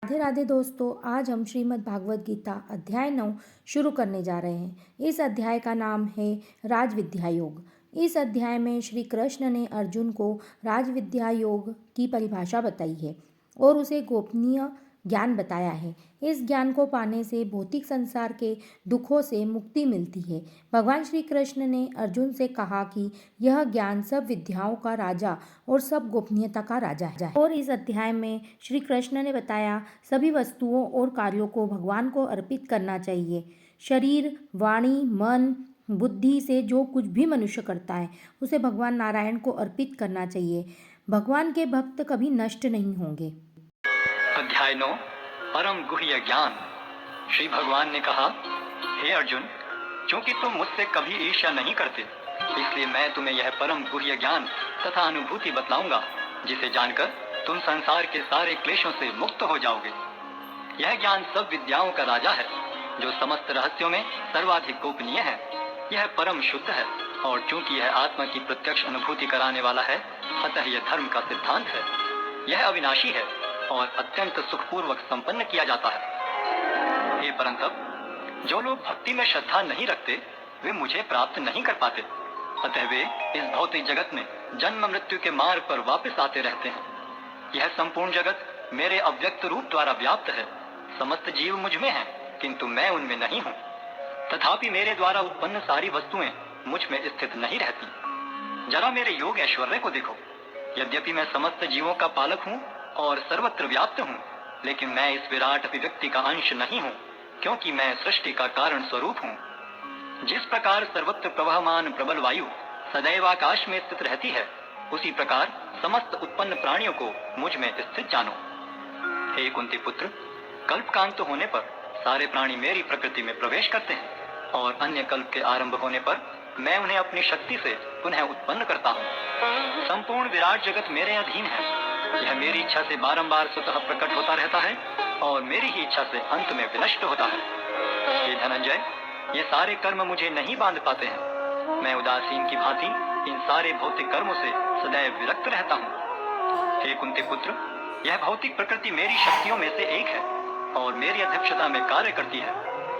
राधे राधे दोस्तों, आज हम श्रीमद् भागवत गीता अध्याय 9 शुरू करने जा रहे हैं। इस अध्याय का नाम है राजविद्या योग। इस अध्याय में श्री कृष्ण ने अर्जुन को राजविद्या योग की परिभाषा बताई है और उसे गोपनीय ज्ञान बताया है। इस ज्ञान को पाने से भौतिक संसार के दुखों से मुक्ति मिलती है। भगवान श्री कृष्ण ने अर्जुन से कहा कि यह ज्ञान सब विद्याओं का राजा और सब गोपनीयता का राजा है। और इस अध्याय में श्री कृष्ण ने बताया सभी वस्तुओं और कार्यों को भगवान को अर्पित करना चाहिए। शरीर, वाणी, मन, बुद्धि से जो कुछ भी मनुष्य करता है उसे भगवान नारायण को अर्पित करना चाहिए। भगवान के भक्त कभी नष्ट नहीं होंगे। अध्याय 9 परम गुह्य ज्ञान। श्री भगवान ने कहा, हे अर्जुन, क्योंकि तुम मुझसे कभी ईर्ष्या नहीं करते, इसलिए मैं तुम्हें यह परम गुह्य ज्ञान तथा अनुभूति बतलाऊंगा, जिसे जानकर तुम संसार के सारे क्लेशों से मुक्त हो जाओगे। यह ज्ञान सब विद्याओं का राजा है, जो समस्त रहस्यों में सर्वाधिक गोपनीय है। यह परम शुद्ध है, और चूंकि यह आत्मा की प्रत्यक्ष अनुभूति कराने वाला है, अतः यह धर्म का सिद्धांत है। यह अविनाशी है और अत्यंत सुखपूर्वक संपन्न किया जाता है। हे परंतप, जो लोग भक्ति में श्रद्धा नहीं रखते, वे मुझे प्राप्त नहीं कर पाते। अतः वे इस भौतिक जगत में जन्म मृत्यु के मार्ग पर वापस आते रहते हैं। यह संपूर्ण जगत मेरे अव्यक्त रूप द्वारा व्याप्त है। समस्त जीव मुझ में हैं, किंतु मैं उनमें नहीं हूँ। तथापि मेरे द्वारा उत्पन्न सारी वस्तुएं मुझ में स्थित नहीं रहती। जरा मेरे योग ऐश्वर्य को देखो। यद्यपि मैं समस्त जीवों का पालक हूँ और सर्वत्र व्याप्त हूँ, लेकिन मैं इस विराट अभिव्यक्ति का अंश नहीं हूँ, क्योंकि मैं सृष्टि का कारण स्वरूप हूँ। जिस प्रकार सर्वत्र प्रवहमान प्रबल वायु सदैव आकाश में स्थित रहती है, उसी प्रकार समस्त उत्पन्न प्राणियों को मुझ में स्थित जानो। हे कुंती पुत्र, कल्पकांत होने पर सारे प्राणी मेरी प्रकृति में प्रवेश करते हैं, और अन्य कल्प के आरंभ होने पर मैं उन्हें अपनी शक्ति से पुनः उत्पन्न करता हूँ। संपूर्ण विराट जगत मेरे अधीन है। यह मेरी इच्छा से बारंबार स्वतः प्रकट होता रहता है और मेरी ही इच्छा से अंत में विनष्ट होता है। हे धनंजय, ये सारे कर्म मुझे नहीं बांध पाते हैं। मैं उदासीन की भांति इन सारे भौतिक कर्मों से सदैव विरक्त रहता हूँ। हे कुंती पुत्र, यह भौतिक प्रकृति मेरी शक्तियों में से एक है और मेरी अध्यक्षता में कार्य करती है,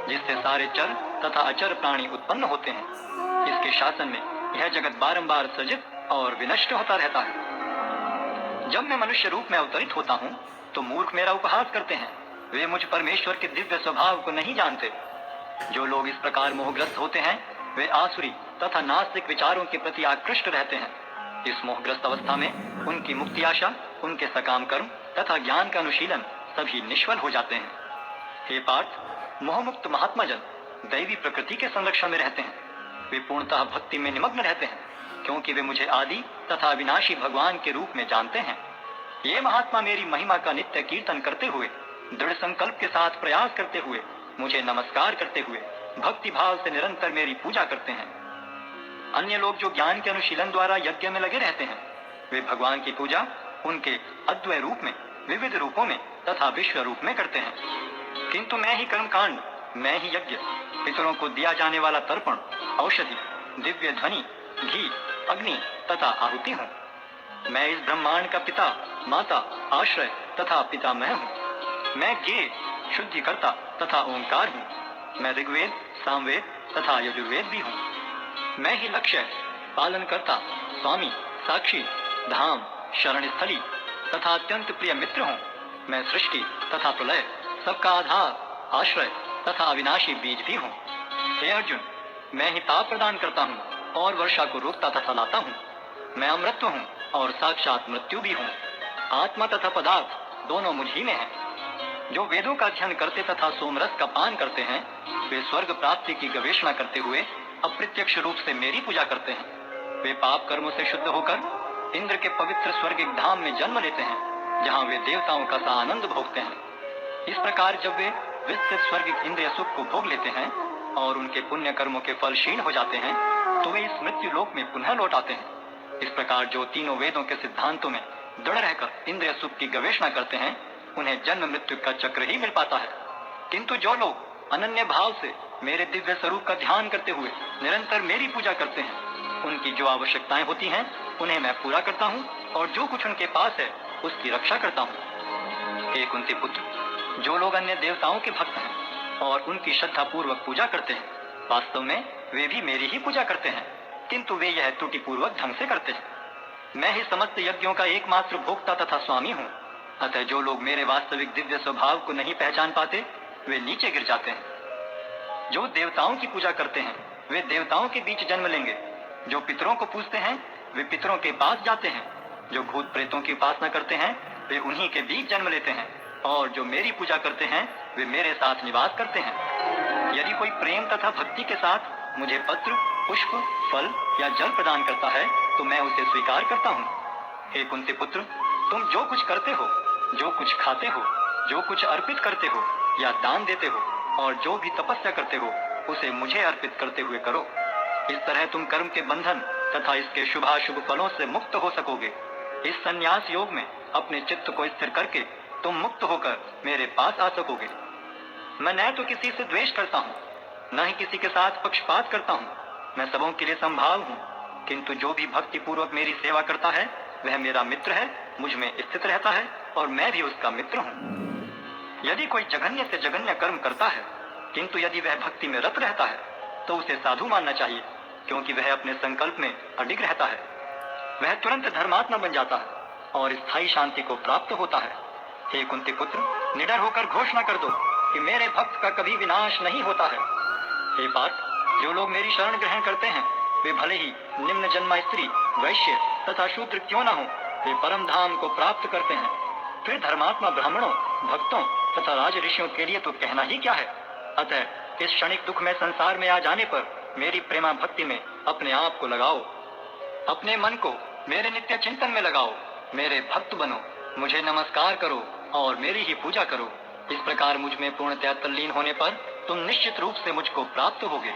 जिससे सारे चर तथा अचर प्राणी उत्पन्न होते हैं। इसके शासन में यह जगत बारंबार सृजित और विनष्ट होता रहता है। जब मैं मनुष्य रूप में अवतरित होता हूँ, तो मूर्ख मेरा उपहास करते हैं। वे मुझ परमेश्वर के दिव्य स्वभाव को नहीं जानते। जो लोग इस प्रकार मोहग्रस्त होते हैं, वे आसुरी तथा नास्तिक विचारों के प्रति आकृष्ट रहते हैं। इस मोहग्रस्त अवस्था में उनकी मुक्ति आशा, उनके सकाम कर्म तथा ज्ञान का अनुशीलन सभी निष्फल हो जाते हैं। हे पार्थ, मोहमुक्त महात्मा जन दैवी प्रकृति के संरक्षण में रहते हैं। वे पूर्णतः भक्ति में निमग्न रहते हैं, क्योंकि वे मुझे आदि तथा अविनाशी भगवान के रूप में जानते हैं। ये महात्मा मेरी महिमा का नित्य कीर्तन करते हुए, दृढ़ संकल्प के साथ प्रयास करते हुए, मुझे नमस्कार करते हुए भक्ति भाव से निरंतर मेरी पूजा करते हैं। अन्य लोग जो ज्ञान के अनुशीलन द्वारा यज्ञ में लगे रहते हैं, वे भगवान की पूजा उनके अद्वय रूप में, विविध रूपों में तथा विश्व रूप में करते हैं। किंतु मैं ही कर्मकांड, मैं ही यज्ञ, पितरों को दिया जाने वाला तर्पण, औषधि, दिव्य ध्वनि, घी, अग्नि तथा आहुति हूँ। मैं इस ब्रह्मांड का पिता, माता, आश्रय तथा पितामह हूँ। मैं ज्ञेय, शुद्धिकर्ता तथा ओंकार हूँ। मैं ऋग्वेद, सामवेद तथा यजुर्वेद भी हूँ। मैं ही लक्ष्य, पालनकर्ता, स्वामी, साक्षी, धाम, शरण स्थली तथा अत्यंत प्रिय मित्र हूँ। मैं सृष्टि तथा प्रलय, सबका आधार, आश्रय तथा अविनाशी बीज भी हूँ। हे अर्जुन, मैं ही ताप प्रदान करता हूँ और वर्षा को रोकता तथा लाता हूँ। मैं अमृत हूँ और साक्षात मृत्यु भी हूँ। आत्मा तथा पदार्थ दोनों मुझ ही में है। जो वेदों का अध्ययन करते तथा सोमरस का पान करते हैं, वे स्वर्ग प्राप्ति की गवेषणा करते हुए अप्रत्यक्ष रूप से मेरी पूजा करते हैं। वे पाप कर्मों से शुद्ध होकर इंद्र के पवित्र स्वर्गिक धाम में जन्म लेते हैं, जहाँ वे देवताओं का सा आनंद भोगते हैं। इस प्रकार जब वे विस्तृत स्वर्गिक इंद्रिय सुख को भोग लेते हैं और उनके पुण्य कर्मों के फल क्षीण हो जाते हैं, तो वे इस मृत्यु लोक में पुनः लौट आते हैं। इस प्रकार जो तीनों वेदों के सिद्धांतों में दृढ़ रहकर इंद्रिय सुख की गवेषणा करते हैं, उन्हें जन्म मृत्यु का चक्र ही मिल पाता है। किंतु जो लोग अनन्य भाव से मेरे दिव्य स्वरूप का ध्यान करते हुए निरंतर मेरी पूजा करते हैं, उनकी जो आवश्यकताएं होती हैं, उन्हें मैं पूरा करता हूँ और जो कुछ उनके पास है उसकी रक्षा करता हूँ। हे कुंती पुत्र, जो लोग अन्य देवताओं के भक्त हैं और उनकी श्रद्धा पूर्वक पूजा करते हैं, वास्तव में वे भी मेरी ही पूजा करते हैं, किंतु वे यह त्रुटिपूर्वक ढंग से करते हैं। मैं ही समस्त यज्ञों का एकमात्र भोक्ता तथा स्वामी हूँ। अतः जो लोग मेरे वास्तविक दिव्य स्वभाव को नहीं पहचान पाते, वे नीचे गिर जाते हैं। जो देवताओं की पूजा करते हैं, वे देवताओं के बीच जन्म लेंगे। जो पितरों को पूजते हैं, वे पितरों के पास जाते हैं। जो भूत प्रेतों की उपासना करते हैं, वे उन्हीं के बीच जन्म लेते हैं। और जो मेरी पूजा करते हैं, वे मेरे साथ निवास करते हैं। यदि कोई प्रेम तथा भक्ति के साथ मुझे पत्र, पुष्प, फल या जल प्रदान करता है, तो मैं उसे स्वीकार करता हूँ। हे कुंती पुत्र, तुम जो कुछ करते हो, जो कुछ खाते हो, जो कुछ अर्पित करते हो या दान देते हो, और जो भी तपस्या करते हो, उसे मुझे अर्पित करते हुए करो। इस तरह तुम कर्म के बंधन तथा इसके शुभाशुभ फलों से मुक्त हो सकोगे। इस संन्यास योग में अपने चित्त को स्थिर करके तुम मुक्त होकर मेरे पास आ सकोगे। मैं न तो किसी से द्वेष करता हूँ, न ही किसी के साथ पक्षपात करता हूँ। मैं सबों के लिए संभाव हूँ, किंतु जो भी भक्ति पूर्वक मेरी सेवा करता है, वह मेरा मित्र है, मुझ में स्थित रहता है और मैं भी उसका मित्र हूँ। यदि कोई जघन्य से जघन्य कर्म करता है, किंतु यदि वह भक्ति में रत रहता है, तो उसे साधु मानना चाहिए, क्योंकि वह अपने संकल्प में अडिग रहता है। वह तुरंत धर्मात्मा बन जाता है और स्थायी शांति को प्राप्त होता है। हे कुंती पुत्र, निडर होकर घोषणा कर दो कि मेरे भक्त का कभी विनाश नहीं होता है। हे पार्थ, जो लोग मेरी शरण ग्रहण करते हैं, वे भले ही निम्न जन्मा स्त्री, वैश्य तथा शूद्र क्यों न हो, वे परम धाम को प्राप्त करते हैं। फिर धर्मात्मा ब्राह्मणों, भक्तों तथा राज ऋषियों के लिए तो कहना ही क्या है। अतः इस क्षणिक दुख में संसार में आ जाने पर मेरी प्रेमा भक्ति में अपने आप को लगाओ। अपने मन को मेरे नित्य चिंतन में लगाओ। मेरे भक्त बनो, मुझे नमस्कार करो और मेरी ही पूजा करो। इस प्रकार मुझ में पूर्णतया तल्लीन होने पर तुम निश्चित रूप से मुझको प्राप्त होगे।